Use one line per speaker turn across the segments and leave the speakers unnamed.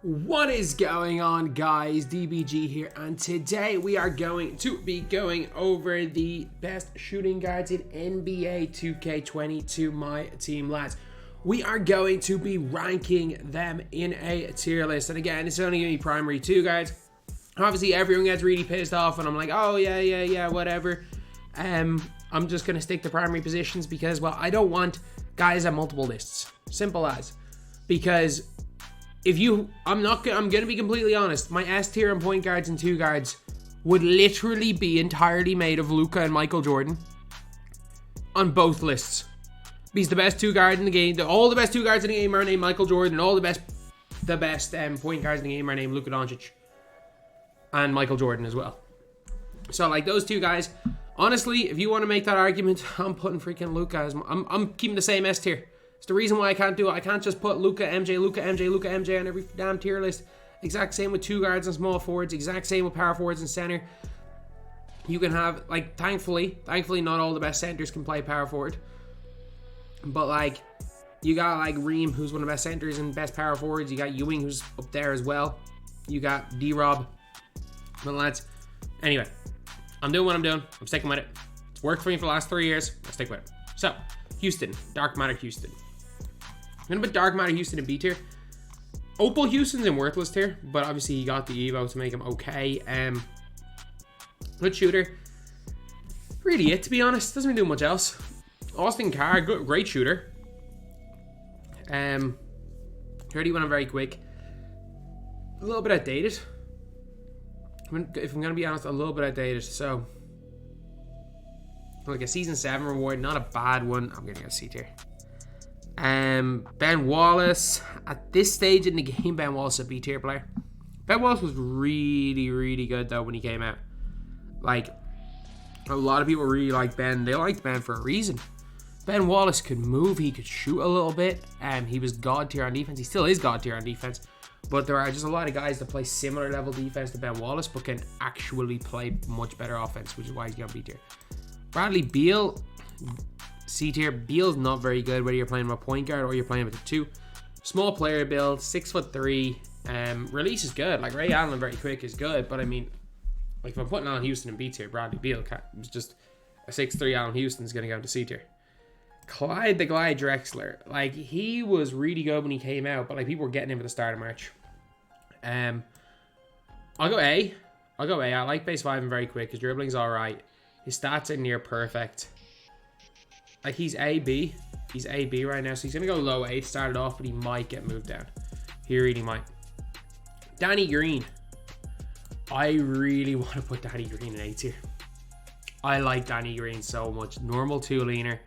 What is going on, guys? DBG here, and today we are going to be going over the best shooting guards in NBA 2K22 MyTEAM, lads. We are going to be ranking them in a tier list, and again, it's only going to be primary 2 guys. Obviously, everyone gets really pissed off, and I'm like, oh yeah, whatever. I'm just going to stick to primary positions because, well, I don't want guys at multiple lists. Simple as. Because I'm going to be completely honest. My S tier and point guards and 2 guards would literally be entirely made of Luka and Michael Jordan on both lists. Because the best 2 guards in the game, all the best 2 guards in the game are named Michael Jordan, and all the best point guards in the game are named Luka Doncic and Michael Jordan as well. So like those 2 guys, honestly, if you want to make that argument, I'm putting freaking Luka as I'm keeping the same S tier. It's the reason why I can't do it. I can't just put Luka, MJ on every damn tier list. Exact same with 2 guards and small forwards. Exact same with power forwards and center. You can have, like, thankfully not all the best centers can play power forward. But, like, you got, like, Reem, who's one of the best centers and best power forwards. You got Ewing, who's up there as well. You got D-Rob. Well, lads, anyway, I'm doing what I'm doing. I'm sticking with it. It's worked for me for the last 3 years. I'll stick with it. So, Houston. Dark Matter Houston. I'm going to put Dark Matter Houston in B tier. Opal Houston's in worthless tier, but obviously he got the Evo to make him okay. Good shooter. Really it, to be honest. Doesn't really do much else. Austin Carr, great shooter. 31 and very quick. A little bit outdated. If I'm going to be honest, a little bit outdated. So, like a season 7 reward, not a bad one. I'm going to get a C tier. Ben Wallace. At this stage in the game, Ben Wallace is a B tier player. Ben Wallace was really good though when he came out. Like, a lot of people really like Ben. They liked Ben for a reason. Ben Wallace could move. He could shoot a little bit. He was god tier on defense. He still is god tier on defense. But there are just a lot of guys that play similar level defense to Ben Wallace, but can actually play much better offense, which is why he's got B tier. Bradley Beal, C tier. Beal's not very good, whether you're playing with a point guard or you're playing with a 2. Small player build, 6'3". Release is good. Like Ray Allen, very quick, is good. But I mean, like if I'm putting Allen Houston in B tier, Bradley Beal was just a 6'3". Allen Houston's gonna go to C tier. Clyde the Glide Drexler, like he was really good when he came out, but like people were getting him at the start of March. I'll go A. I like base 5 and very quick. His dribbling's all right. His stats are near perfect. Like, he's AB. He's AB right now, so he's going to go low A to start it off, but he might get moved down. He really might. Danny Green. I really want to put Danny Green in A tier. I like Danny Green so much. Normal 2 leaner.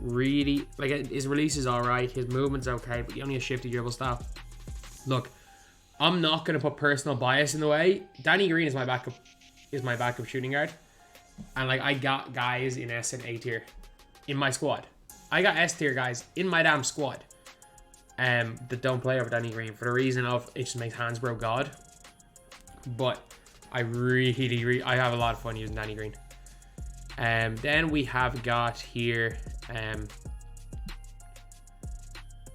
Really, like, his release is all right. His movement's okay, but he only has shifty dribble style. Look, I'm not going to put personal bias in the way. Danny Green is my backup shooting guard. And, like, I got guys in S and A tier in my squad. I got S tier guys in my damn squad that don't play over Danny Green for the reason of it just makes Hansbrough god. But I really I have a lot of fun using Danny Green. Then we have got here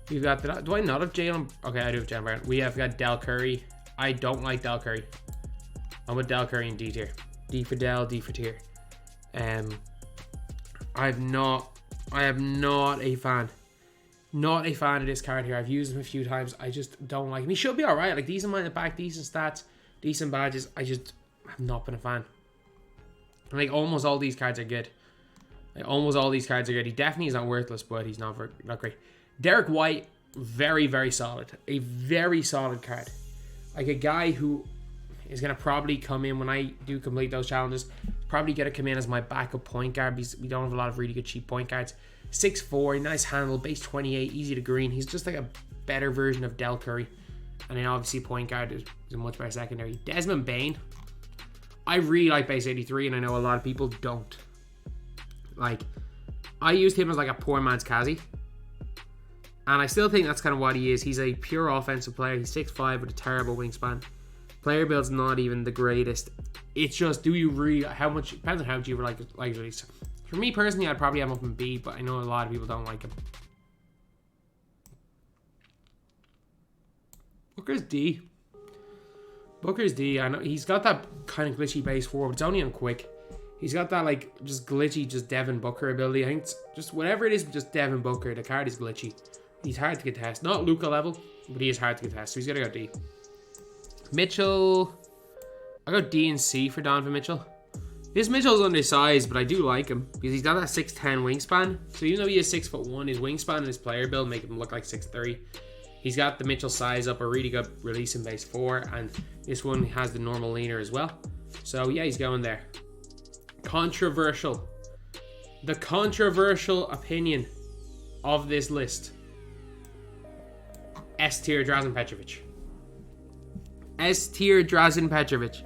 we've got do I not have Jalen? Okay, I do have Jalen Brown. We have got Del Curry. I don't like Del Curry. I'm with Del Curry in D tier. D for Del, D for tier. I am not a fan. Not a fan of this card here. I've used him a few times. I just don't like him. He should be alright. Like, decent mind in the back, decent stats, decent badges. I just have not been a fan. Like, almost all these cards are good. He definitely is not worthless, but he's not great. Derek White, very solid. A very solid card. Like, a guy who is going to probably come in when I do complete those challenges. Probably going to come in as my backup point guard because we don't have a lot of really good cheap point guards. 6'4", nice handle, base 28, easy to green. He's just like a better version of Del Curry. And then obviously point guard is a much better secondary. Desmond Bane. I really like base 83 and I know a lot of people don't. Like, I used him as like a poor man's Kazi. And I still think that's kind of what he is. He's a pure offensive player. He's 6'5" with a terrible wingspan. Player build's not even the greatest. It's just, do you really, how much, depends on how much you like release. For me personally, I'd probably have him up in B, but I know a lot of people don't like him. Booker's D. Booker's D. I know he's got that kind of glitchy base forward, but it's only on quick. He's got that like just glitchy, just Devin Booker ability. I think it's just whatever it is, just Devin Booker. The card is glitchy. He's hard to contest. Not Luka level, but he is hard to contest. So he's gonna go D. Mitchell. I'll go D and C for Donovan Mitchell. This Mitchell's undersized, but I do like him because he's got that 6'10 wingspan. So even though he is 6'1", his wingspan and his player build make him look like 6'3". He's got the Mitchell size up, a really good release in base 4, and this one has the normal leaner as well. So yeah, he's going there. Controversial. The controversial opinion of this list. S tier Drazen Petrovic. S tier Drazen Petrovic.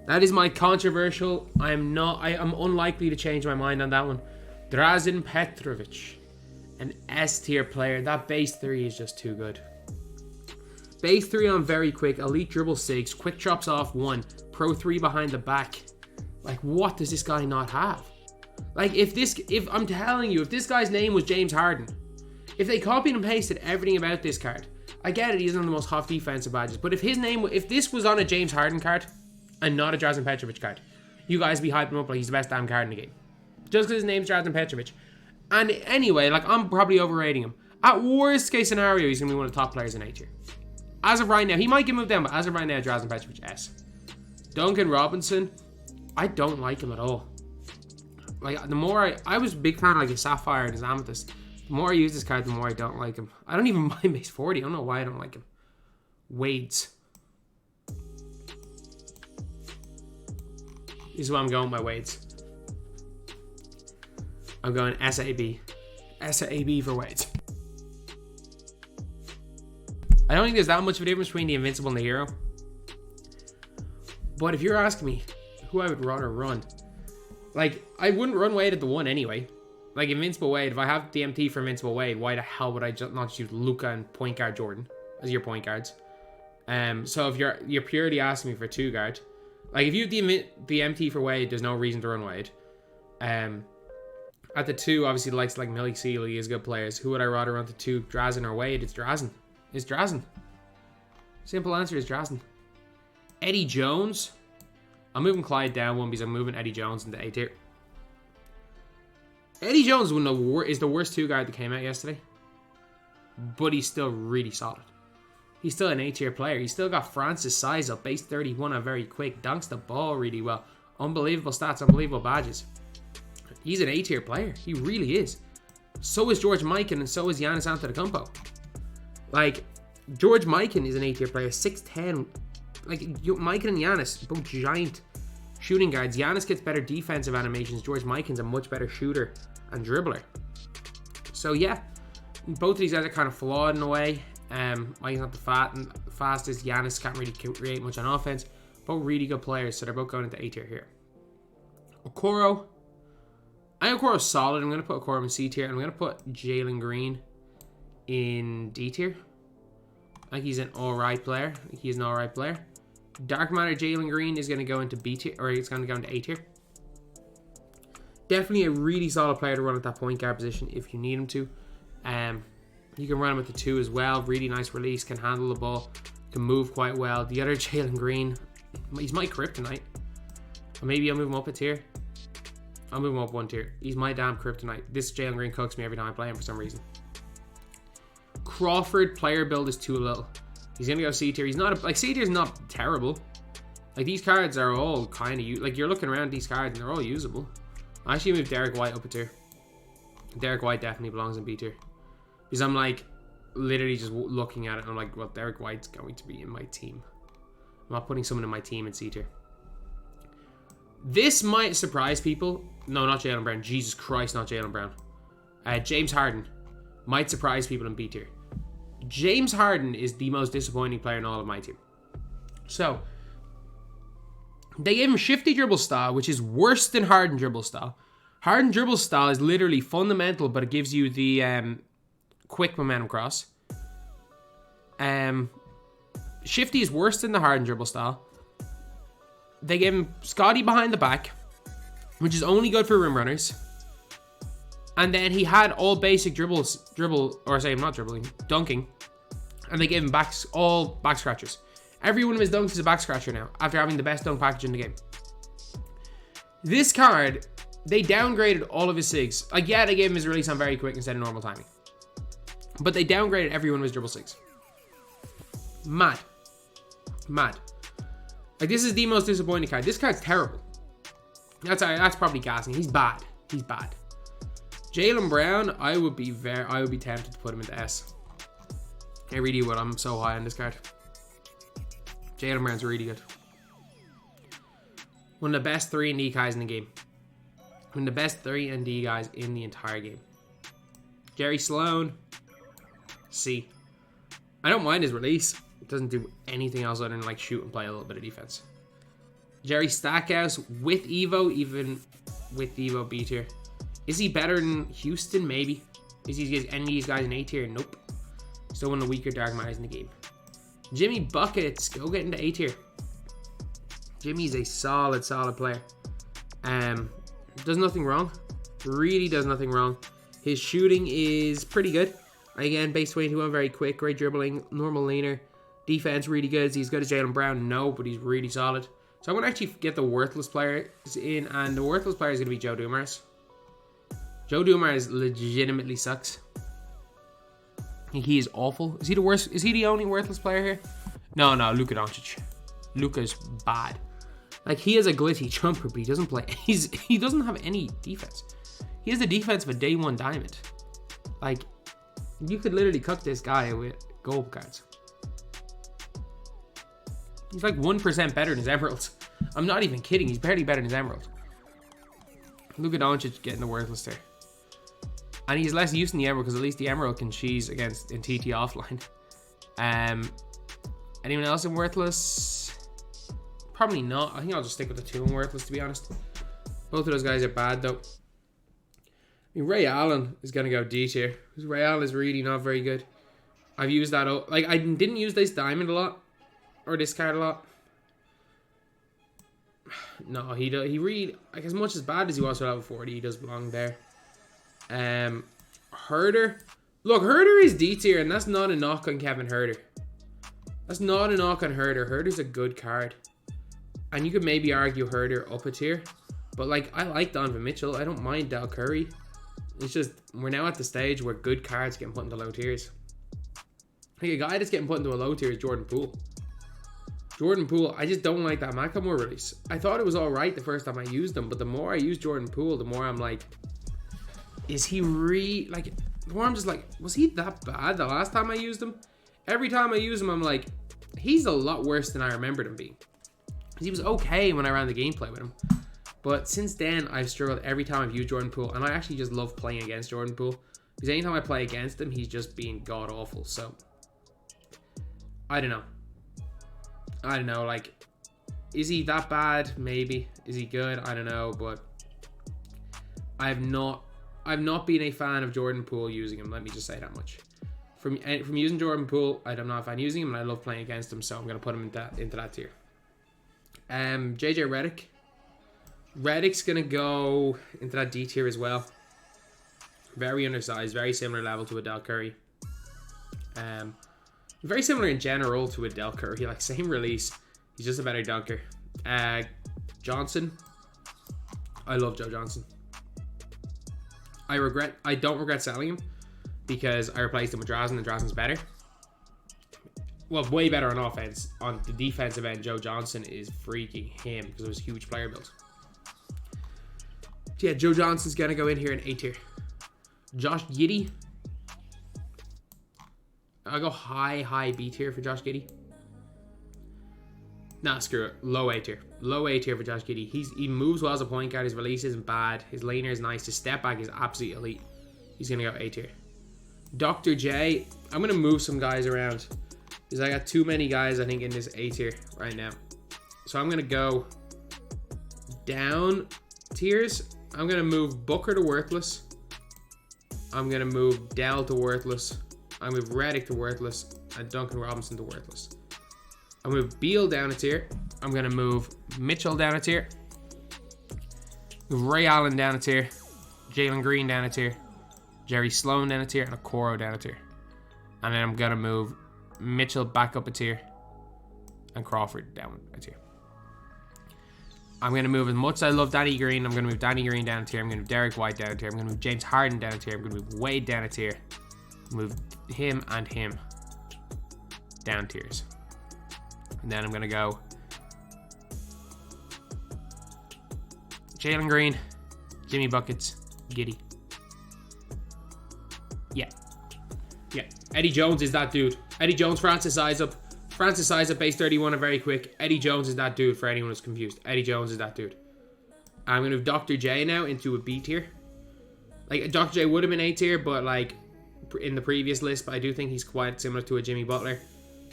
That is my controversial. I am unlikely to change my mind on that one. Drazen Petrovic. An S tier player. That base 3 is just too good. Base 3 on very quick. Elite dribble 6. Quick drops off 1. Pro 3 behind the back. Like, what does this guy not have? Like, if I'm telling you, if this guy's name was James Harden, if they copied and pasted everything about this card, I get it, he doesn't have the most hot defensive badges, but if this was on a James Harden card and not a Drazen Petrovic card, you guys be hyping him up like he's the best damn card in the game. Just because his name's Drazen Petrovic. And anyway, like, I'm probably overrating him. At worst case scenario, he's going to be one of the top players in A tier. As of right now, he might get moved down, but as of right now, Drazen Petrovic S. Duncan Robinson, I don't like him at all. Like, the more I was a big fan of like his Sapphire and his Amethyst. The more I use this card, the more I don't like him. I don't even mind base 40. I don't know why I don't like him. Wades. This is what I'm going by Wades. I'm going SAB. SAB for Wades. I don't think there's that much of a difference between the Invincible and the Hero. But if you're asking me who I would rather run, like, I wouldn't run Wade at the 1 anyway. Like, Invincible Wade, if I have the MT for Invincible Wade, why the hell would I not just use Luka and point guard Jordan as your point guards? So if you're purely asking me for 2 guard, like, if you have the MT for Wade, there's no reason to run Wade. At the 2, obviously the likes like Millie Sealy is good players. Who would I rather run to 2, Drazen or Wade? It's Drazen. It's Drazen. Simple answer is Drazen. Eddie Jones. I'm moving Clyde down 1 because I'm moving Eddie Jones into A tier. Eddie Jones is the worst 2 guard that came out yesterday. But he's still really solid. He's still an A tier player. He's still got Francis size up. Base 31 on very quick. Dunks the ball really well. Unbelievable stats. Unbelievable badges. He's an A tier player. He really is. So is George Mikan and so is Giannis Antetokounmpo. Like, George Mikan is an A tier player. 6'10". Like, Mikan and Giannis, both giant shooting guards. Giannis gets better defensive animations. George Mikan's a much better shooter and dribbler. So yeah, both of these guys are kind of flawed in a way. Mikan's not the fastest. Giannis can't really create much on offense. Both really good players, so they're both going into A tier here. Okoro. I think Okoro's solid. I'm going to put Okoro in C tier. I'm going to put Jalen Green in D tier. I think he's an alright player. He's an alright player. Dark Matter Jalen Green is going to go into B tier, or he's going to go into A tier. Definitely a really solid player to run at that point guard position if you need him to. You can run him at the 2 as well. Really nice release, can handle the ball, can move quite well. The other Jalen Green, he's my kryptonite. Or maybe I'll move him up a tier. I'll move him up 1 tier. He's my damn kryptonite. This Jalen Green cooks me every time I play him for some reason. Crawford player build is too little. He's gonna go C tier. He's not C tier is not terrible. Like, these cards are all kind of like, you're looking around these cards and they're all usable. I actually moved Derek White up a tier. Derek White definitely belongs in B tier because I'm like literally just looking at it and I'm like, well, Derek White's going to be in my team. I'm not putting someone in my team in C tier. This might surprise people. No, not Jaylen Brown. Jesus Christ, not Jaylen Brown. James Harden might surprise people in B tier. James Harden is the most disappointing player in all of my team. So, they gave him Shifty Dribble Style, which is worse than Harden Dribble Style. Harden Dribble Style is literally fundamental, but it gives you the quick momentum cross. Shifty is worse than the Harden Dribble Style. They gave him Scotty behind the back, which is only good for rim runners. And then he had all basic dunking. And they gave him all back scratchers. Every one of his dunks is a back scratcher now, after having the best dunk package in the game. This card, they downgraded all of his SIGs. Like, yeah, they gave him his release on very quick instead of normal timing. But they downgraded every one of his dribble SIGs. Mad. Mad. Like, this is the most disappointing card. This card's terrible. That's probably gassing. He's bad. He's bad. Jaylen Brown, I would be tempted to put him into S. I really would. I'm so high on this card. Jaylen Brown's really good. One of the best 3 and D guys in the game. One of the best 3 and D guys in the entire game. Jerry Sloan, C. I don't mind his release. It doesn't do anything else other than like shoot and play a little bit of defense. Jerry Stackhouse with Evo, even with Evo B tier. Is he better than Houston? Maybe. Is he any of these guys in A tier? Nope. Still one of the weaker dark miners in the game. Jimmy Buckets, go get into A tier. Jimmy's a solid player. Does nothing wrong. Really does nothing wrong. His shooting is pretty good. Again, base 22, very quick, great dribbling, normal laner. Defense really good. Is he as good as Jaylen Brown? No, but he's really solid. So I'm going to actually get the worthless players in, and the worthless player is going to be Joe Dumars. Joe Dumars legitimately sucks. I think he is awful. Is he the worst? Is he the only worthless player here? No, Luka Doncic. Luka's bad. Like, he has a glitchy jumper, but he doesn't play. He doesn't have any defense. He has the defense of a day 1 diamond. Like, you could literally cook this guy with gold cards. He's like 1% better than his emeralds. I'm not even kidding. He's barely better than his emerald. Luka Doncic getting the worthless there. And he's less used in the emerald because at least the emerald can cheese against in TT offline. Anyone else in worthless? Probably not. I think I'll just stick with the 2 in worthless, to be honest. Both of those guys are bad though. I mean, Ray Allen is going to go D tier. Because Ray Allen is really not very good. I've used that. Like, I didn't use this diamond a lot. Or this card a lot. No, he really, like, as much as bad as he was for level 40, he does belong there. Herder. Look, Herder is D tier, and that's not a knock on Kevin Herder. That's not a knock on Herder. Herder's a good card. And you could maybe argue Herder up a tier. But, like, I like Donovan Mitchell. I don't mind Del Curry. It's just, we're now at the stage where good cards getting put into low tiers. Like, a guy that's getting put into a low tier is Jordan Poole. Jordan Poole, I just don't like that Macklemore release. I thought it was alright the first time I used him, but the more I use Jordan Poole, the more I'm like, is he the more I'm just like, was he that bad the last time I used him? Every time I use him, I'm like, he's a lot worse than I remembered him being. He was okay when I ran the gameplay with him. But since then, I've struggled every time I've used Jordan Poole, and I actually just love playing against Jordan Poole. Because anytime I play against him, he's just being god-awful. So, I don't know. Like, is he that bad? Maybe. Is he good? I don't know, but I've not been a fan of Jordan Poole using him. Let me just say that much. From using Jordan Poole, I'm not a fan using him, and I love playing against him, so I'm going to put him into that tier. JJ Redick. Redick's going to go into that D tier as well. Very undersized, very similar level to a Del Curry. Very similar in general to a Del Curry, like same release. He's just a better dunker. Johnson. I love Joe Johnson. I don't regret selling him because I replaced him with Drazen, and Drazen's better. Well, way better on offense. On the defensive end, Joe Johnson is freaking him because of his huge player build. So yeah, Joe Johnson's going to go in here in A tier. Josh Giddey. I'll go high B tier for Josh Giddey. Nah, screw it. Low A tier. Low A tier for Josh Giddey. He moves well as a point guard. His release isn't bad. His laner is nice. His step back is absolutely elite. He's going to go A tier. Dr. J. I'm going to move some guys around. Because I got too many guys, I think, in this A tier right now. So I'm going to go down tiers. I'm going to move Booker to worthless. I'm going to move Dell to worthless. I move Redick to worthless, and Duncan Robinson to worthless. I move Beal down a tier. I'm going to move Mitchell down a tier. Move Ray Allen down a tier. Jalen Green down a tier. Jerry Sloan down a tier. And Okoro down a tier. And then I'm going to move Mitchell back up a tier. And Crawford down a tier. I'm going to move, as much as I love Danny Green, I'm going to move Danny Green down a tier. I'm going to move Derek White down a tier. I'm going to move James Harden down a tier. I'm going to move Wade down a tier. Move him and him down tiers. And then I'm going to go Jalen Green, Jimmy Buckets, Giddy. Yeah. Eddie Jones is that dude. Eddie Jones, Francis eyes up. Francis eyes up, base 31 are very quick. Eddie Jones is that dude for anyone who's confused. Eddie Jones is that dude. I'm going to move Dr. J now into a B tier. Like, Dr. J would have been A tier, but like in the previous list, but I do think he's quite similar to a Jimmy Butler.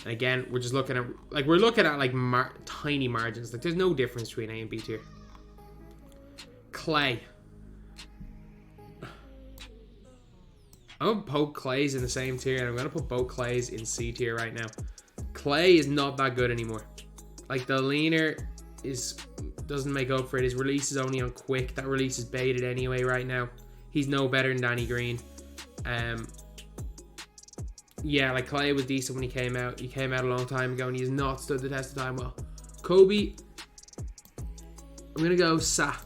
And again, we're just looking at, like, tiny margins. Like, there's no difference between A and B tier. Clay. I'm going to poke Clays in the same tier, and I'm going to put both Clays in C tier right now. Clay is not that good anymore. Like, the leaner doesn't make up for it. His release is only on quick. That release is baited anyway right now. He's no better than Danny Green. Yeah, like, Clay was decent when he came out. He came out a long time ago, and he has not stood the test of time well. Kobe, I'm going to go SA.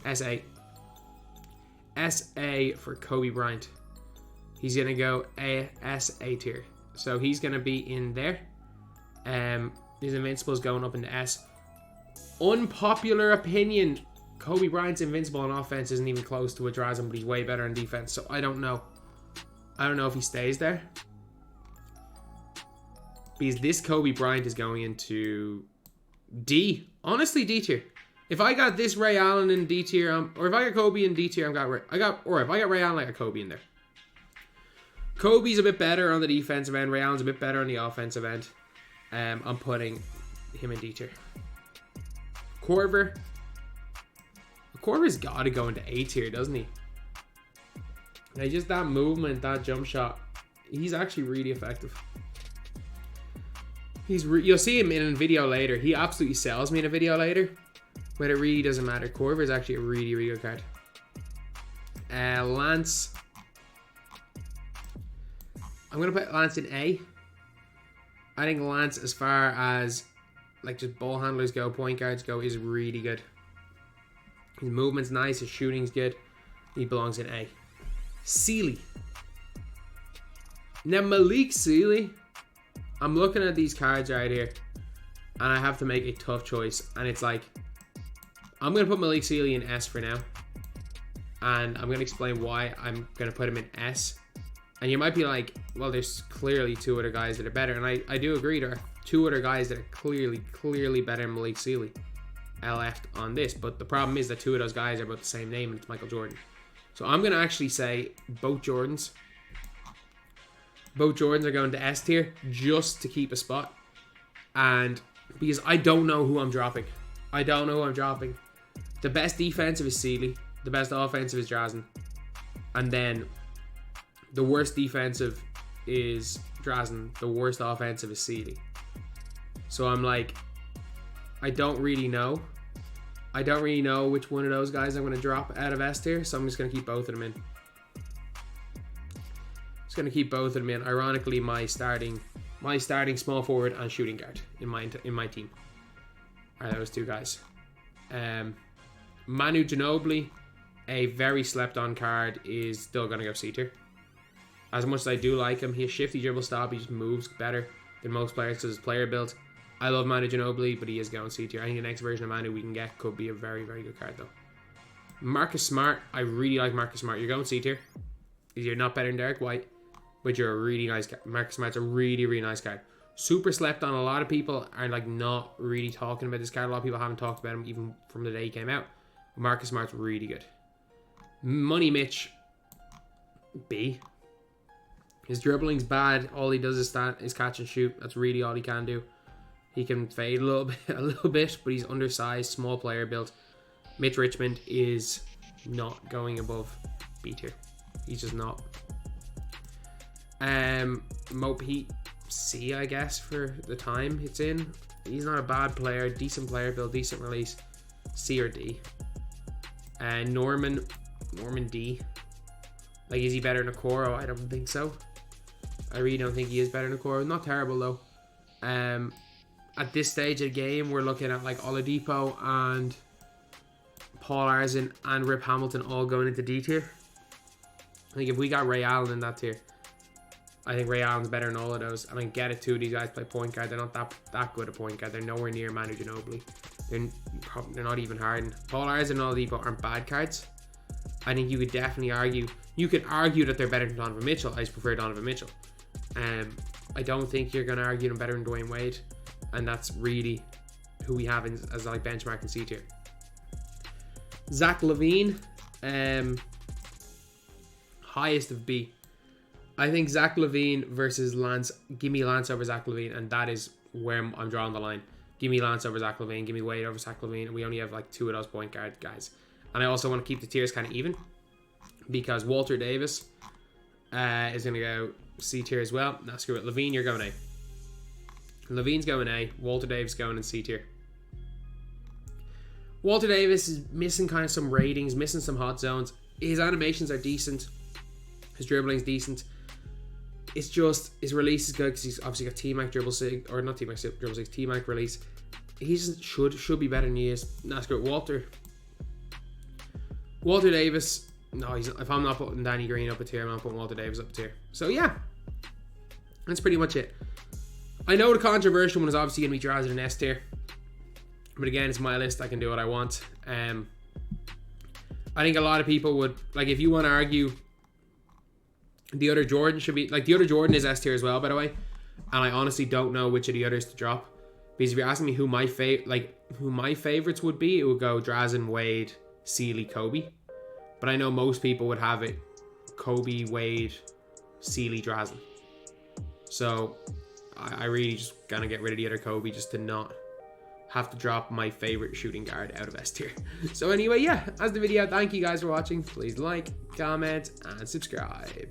S-A. S-A for Kobe Bryant. He's going to go S-A tier. So he's going to be in there. His Invincible is going up into S. Unpopular opinion. Kobe Bryant's Invincible on offense isn't even close to a Drazen, but he's way better on defense. So I don't know. I don't know if he stays there. Because this Kobe Bryant is going into D. Honestly, D tier. If I got this Ray Allen in D tier, or if I got Kobe in D tier, or if I got Ray Allen, I got Kobe in there. Kobe's a bit better on the defensive end. Ray Allen's a bit better on the offensive end. I'm putting him in D tier. Korver's got to go into A tier, doesn't he? Like, just that movement, that jump shot, he's actually really effective. You'll see him in a video later. He absolutely sells me in a video later. But it really doesn't matter. Korver is actually a really, really good card. Lance. I'm going to put Lance in A. I think Lance, as far as like just ball handlers go, point guards go, is really good. His movement's nice. His shooting's good. He belongs in A. Sealy. Now, Malik Sealy. I'm looking at these cards right here. And I have to make a tough choice. And it's like, I'm going to put Malik Sealy in S for now. And I'm going to explain why I'm going to put him in S. And you might be like, well, there's clearly two other guys that are better. And I do agree, there are two other guys that are clearly better than Malik Sealy left on this. But the problem is that two of those guys are about the same name, and it's Michael Jordan. So I'm going to actually say both Jordans. Both Jordans are going to S tier just to keep a spot. And because I don't know who I'm dropping. The best defensive is Sealy. The best offensive is Drazen. And then the worst defensive is Drazen. The worst offensive is Sealy. So I'm like, I don't really know. I don't really know which one of those guys I'm going to drop out of S tier. So I'm just going to keep both of them in. Just going to keep both of them in. Ironically, my starting small forward and shooting guard in my team are those two guys. Manu Ginobili, a very slept on card, is still going to go C tier. As much as I do like him, he has shifty dribble stop. He just moves better than most players because his player build. I love Manu Ginobili, but he is going C tier. I think the next version of Manu we can get could be a very, very good card though. Marcus Smart, I really like Marcus Smart. You're going C tier. You're not better than Derek White, but you're a really nice card. Marcus Smart's a really, really nice card. Super slept on. A lot of people are like not really talking about this card. A lot of people haven't talked about him even from the day he came out. Marcus Smart's really good. Money Mitch, B. His dribbling's bad. All he does is catch and shoot. That's really all he can do. He can fade a little bit, but he's undersized, small player build. Mitch Richmond is not going above B tier. He's just not. Mo Pete, C, I guess, for the time it's in. He's not a bad player. Decent player build, decent release. C or D. Norman D. Like, is he better than Okoro? I don't think so. I really don't think he is better than Okoro. Not terrible though. At this stage of the game, we're looking at like Oladipo and Paul Arzin and Rip Hamilton all going into D tier. I think if we got Ray Allen in that tier, I think Ray Allen's better than all of those. And I get it too. These guys play point guard. They're not that good at point guard. They're nowhere near Manu Ginobili. They're not even Harden. Paul Arzin and Oladipo aren't bad cards. I think you could definitely argue. You could argue that they're better than Donovan Mitchell. I just prefer Donovan Mitchell. I don't think you're going to argue them better than Dwayne Wade. And that's really who we have as like benchmark in C tier. Zach LaVine, highest of B. I think Zach LaVine versus Lance. Give me Lance over Zach LaVine, and that is where I'm drawing the line. Give me Lance over Zach LaVine. Give me Wade over Zach LaVine. And we only have like 2 of those point guard guys. And I also want to keep the tiers kind of even, because Walter Davis is going to go C tier as well. Now screw it. LaVine, you're going A. LaVine's going A. Walter Davis going in C tier. Walter Davis is missing kind of some ratings, missing some hot zones. His animations are decent. His dribbling's decent. It's just his release is good because he's obviously got T-Mac dribble sig, or not T-Mac dribble sig, T-Mac release. He should be better than he is. Nah, screw it. Walter Davis. No, if I'm not putting Danny Green up a tier, I'm not putting Walter Davis up a tier. So yeah, that's pretty much it. I know the controversial one is obviously going to be Drazen in S tier. But again, it's my list. I can do what I want. I think a lot of people would, like, if you want to argue the other Jordan should be, like, the other Jordan is S tier as well, by the way. And I honestly don't know which of the others to drop. Because if you're asking me who my favorites would be, it would go Drazen, Wade, Sealy, Kobe. But I know most people would have it Kobe, Wade, Sealy, Drazen. So I really just gonna get rid of the other Kobe just to not have to drop my favorite shooting guard out of S tier. So anyway, yeah, that's the video. Thank you guys for watching. Please like, comment, and subscribe.